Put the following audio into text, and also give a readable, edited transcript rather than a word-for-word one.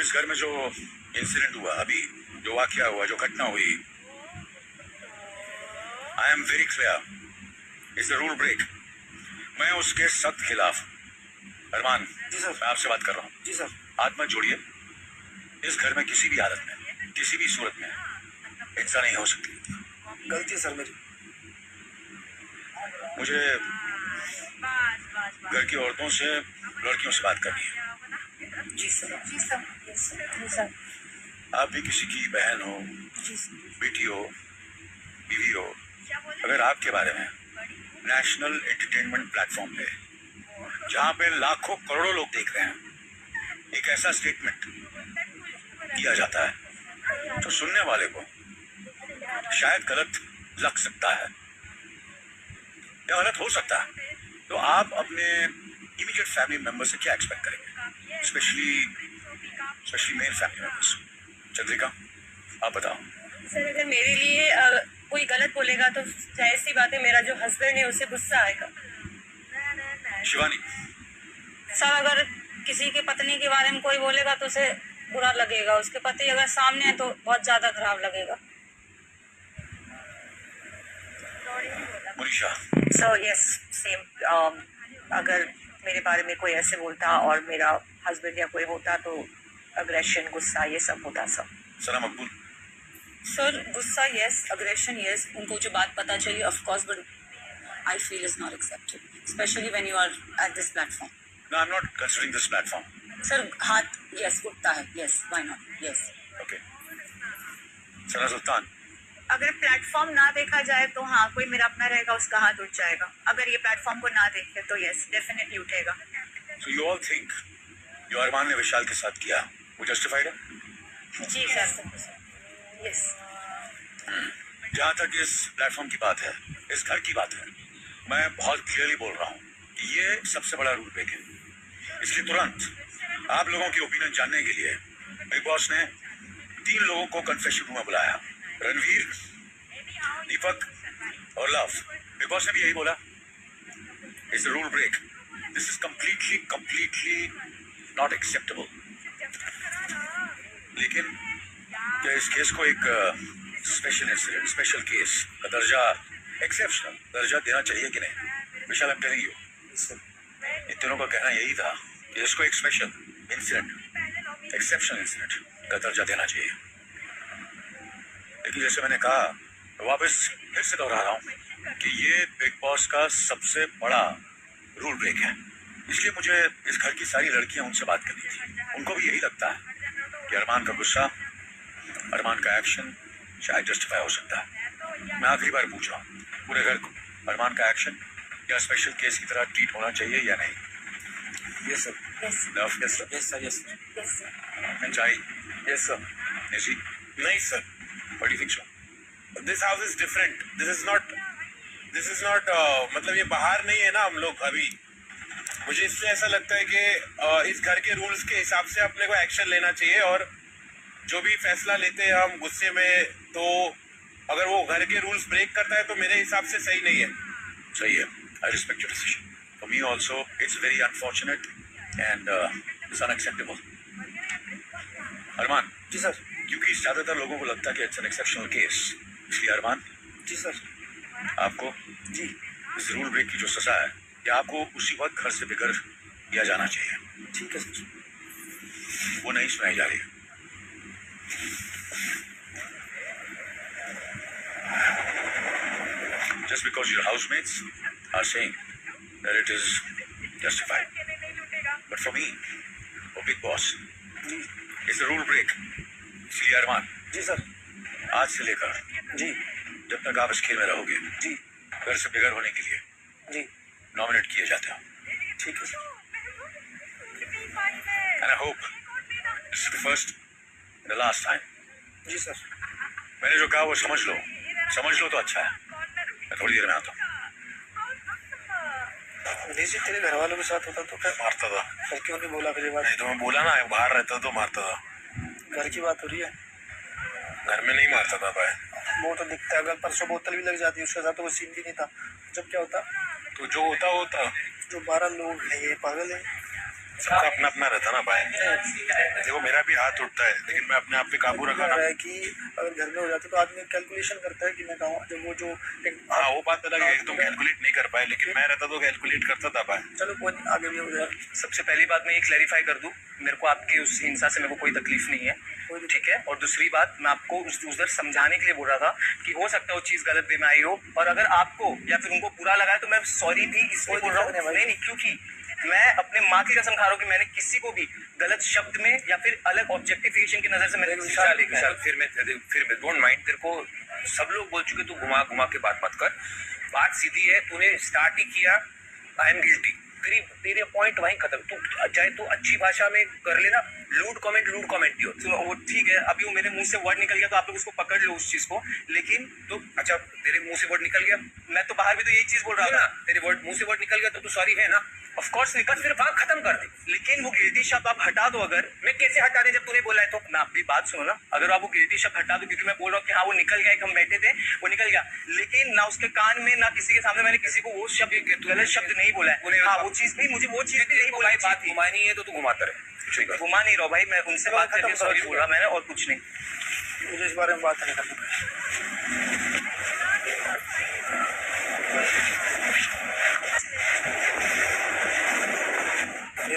इस घर में जो इंसिडेंट हुआ अभी, जो वाकया हुआ, जो घटना हुई, I am very clear, it's a rule break. मैं उसके सख्त खिलाफ। अरमान जी सर। मैं आपसे बात कर रहा हूँ। जी सर। हाथ मत जोड़िए। इस घर में किसी भी हालत में, किसी भी सूरत में हिंसा नहीं हो सकती। गलती है सर मेरी। मुझे घर की औरतों से, लड़कियों से बात करनी है। जी सर। जी सर। Yes sir. जी सर। आप भी किसी की बहन हो, जी सर। बेटी हो, बीवी हो, अगर आपके बारे में नेशनल एंटरटेनमेंट प्लेटफॉर्म पे, जहां पे लाखों करोड़ों लोग देख रहे हैं, एक ऐसा स्टेटमेंट दिया जाता है तो सुनने वाले को शायद गलत लग सकता है या गलत हो सकता है, तो आप अपने इमीडिएट फैमिली मेंबर से क्या एक्सपेक्ट करेंगे, specially male family members. Chandrika आप बताओ। सर अगर मेरे लिए कोई गलत बोलेगा तो जाहिर सी बात है मेरा जो हस्बैंड है उसे गुस्सा आएगा। शिवानी। सर अगर किसी की पत्नी के बारे में कोई बोलेगा तो उसे बुरा लगेगा, उसके पति अगर सामने है तो बहुत ज्यादा खराब लगेगा। मुनीषा। Sir yes same. अगर मेरे बारे में कोई ऐसे बोलता और मेरा हस्बैंड या कोई होता तो अग्रेशन, गुस्सा, ये सब होता सर। सना मकबूल। सर गुस्सा यस, अग्रेशन यस, उनको जो बात पता चली of course, but I feel is not accepted specially when you are at this platform. No, I'm not considering this platform. Sir हाथ यस उठता है, yes why not, yes. Okay. Sana Sultan. अगर platform ना देखा जाए तो हाँ, कोई मेरा अपना रहेगा उसका हाथ उठ जाएगा। अगर ये प्लेटफॉर्म को ना देखे तो यस डेफिनेटली उठेगा। So you all think जो अरमान ने विशाल के साथ किया वो जस्टिफाइड है? जी सर। यस। जहाँ तक इस प्लेटफॉर्म की बात है, इस घर की बात है, मैं बहुत क्लियरली बोल रहा हूँ कि ये सबसे बड़ा रूल ब्रेक है। इसलिए तुरंत आप लोगों की ओपिनियन जानने के लिए बिग बॉस ने 3 लोगों को कन्फेशन रूम में बुलाया, रणवीर, दीपक और लव। बिग बॉस ने भी यही बोला, it's a rule break, this is completely not acceptable. लेकिन क्या इस केस को एक स्पेशल इंसिडेंट, स्पेशल केस का दर्जा, एक्सेप्शनल दर्जा देना चाहिए कि नहीं? विशाल, I'm telling you, इन तीनों का कहना यही था कि इसको एक स्पेशल इंसिडेंट, एक्सेप्शनल इंसिडेंट का दर्जा देना चाहिए। लेकिन जैसे मैंने कहा, वापस फिर से दोहरा रहा हूँ कि ये बिग बॉस का सबसे बड़ा रूल ब्रेक है। इसलिए मुझे इस घर की सारी लड़कियां उनसे बात करनी थी। उनको भी यही लगता है कि अरमान का गुस्सा, अरमान का एक्शन शायद जस्टिफाई हो सकता है। मैं आखिरी बार पूछ रहा हूँ पूरे घर को, अरमान का एक्शन क्या स्पेशल केस की तरह ट्रीट होना चाहिए या नहीं? Yes sir. Yes love, yes sir. Yes sir. Yes yes sir. पंचाई, यस सर। निशी, नहीं sir, what do you think so? This house is different. This is not मतलब ये बाहर नहीं है ना हम लोग अभी। मुझे इसलिए ऐसा लगता है कि इस घर के रूल्स के हिसाब से अपने को एक्शन लेना चाहिए, और जो भी फैसला लेते हैं हम गुस्से में, तो अगर वो घर के रूल्स ब्रेक करता है तो मेरे हिसाब से सही नहीं है। सही है, I respect your decision. For me also it's very unfortunate and it's unacceptable. Armaan. Ji sir. क्योंकि ज्यादातर लोगों को लगता है कि इट्स एन एक्सेप्शनल केस, इसलिए अरमान जी सर। आपको जी इस रूल ब्रेक की जो सजा है, कि आपको उसी वक्त घर से बेघर किया जाना चाहिए। ठीक है सर। वो नहीं सुनाई जा रही। Just because your housemates are saying that it is justified, but for me, for Big Boss, ji it's a rule break. इसलिए अरमान, जी सर। आज से लेकर जी जब तक आप इस खेल में रहोगे, जी घर से बेघर होने के लिए जी नॉमिनेट किए जाते हो। ठीक है sir. And I hope this is the first and the last time. जी सर। मैंने जो कहा वो समझ लो तो अच्छा है। मैं थोड़ी देर में आता हूँ। जैसे तेरे घर वालों के साथ होता तो क्या मारता था। फिर क्यों नहीं बोला फिर ये बात? नहीं तो मैं बोला ना, बाहर रहता तो मारता था। घर की बात हो रही है। घर में नहीं मारता था भाई। वो तो दिखता है, अगर परसों बोतल भी लग जाती है उसके साथ तो कोई सीन भी नहीं था। जब क्या होता तो जो होता जो 12 लोग हैं ये पागल है। सबका अपना अपना रहता ना भाई। देखो मेरा भी हाथ उठता है, लेकिन मैं अपने आप पे काबू रखा ना। है कि अगर घर में हो जाता तो आदमी कैलकुलेशन करता है कि मैं कहूँ जब वो जो हाँ वो बात अलग है, तुम कैलकुलेट नहीं कर पाए, लेकिन मैं रहता तो कैलकुलेट करता था भाई। चलो कोई नहीं, आगे भी हो जाए। सबसे पहली बात मैं ये क्लैरिफाई कर दूं, मेरे को आपकी उस हिंसा से मेरे को कोई तकलीफ नहीं है, ठीक है। और दूसरी बात, मैं आपको उधर समझाने के लिए बोल रहा था कि हो सकता है वो चीज गलत वे में आई हो, और अगर आपको या फिर उनको बुरा लगा है तो मैं सॉरी भी इसलिए बोल रहा हूँ। नहीं, क्योंकि मैं अपने माँ की कसम खा रहा हूँ कि मैंने किसी को भी गलत शब्द में या फिर अलग ऑब्जेक्टिफिकेशन की नजर से मैंने विशाल फिर मैं डोंट माइंड, तेरे को सब लोग बोल चुके, तू घुमा घुमा के बात मत कर। बात सीधी है, तूने स्टार्ट ही किया आई एम गिल्टी, तेरे पॉइंट वहीं खत्म। तू चाहे तो अच्छी भाषा में कर लेना, लूड कमेंट नहीं होती। तो वो ठीक है, अभी वो मेरे मुंह से वर्ड निकल गया तो आप लोग उसको पकड़ लो उस चीज को, लेकिन तो अच्छा तेरे मुंह से वर्ड निकल गया, मैं तो बाहर भी तो यही चीज बोल रहा ना, था। तेरे मुंह से वर्ड निकल गया तो तू सॉरी है ना, ऑफ कोर्स निकल, फिर वहां खत्म कर दे। लेकिन वो गिल्टी शब्द आप हटा दो। अगर मैं कैसे हटा दे जब तूने बोला है तो? ना आपकी बात सुनो ना, अगर आप वो गिल्टी शब्द हटा दो, क्योंकि मैं बोल रहा हूँ कि हाँ वो निकल गया, एक हम बैठे थे वो निकल गया, लेकिन ना उसके कान में ना किसी के सामने मैंने किसी को वो शब्द गलत शब्द नहीं बोला है। हाँ वो चीज भी मुझे वो चीज भी नहीं बोला, बात घुमानी है तो तू घुमाता रहे, घुमा नहीं रहा भाई, मैं उनसे बात करके सॉरी बोल रहा मैंने, और कुछ नहीं। मुझे इस बारे में बात नहीं करनी।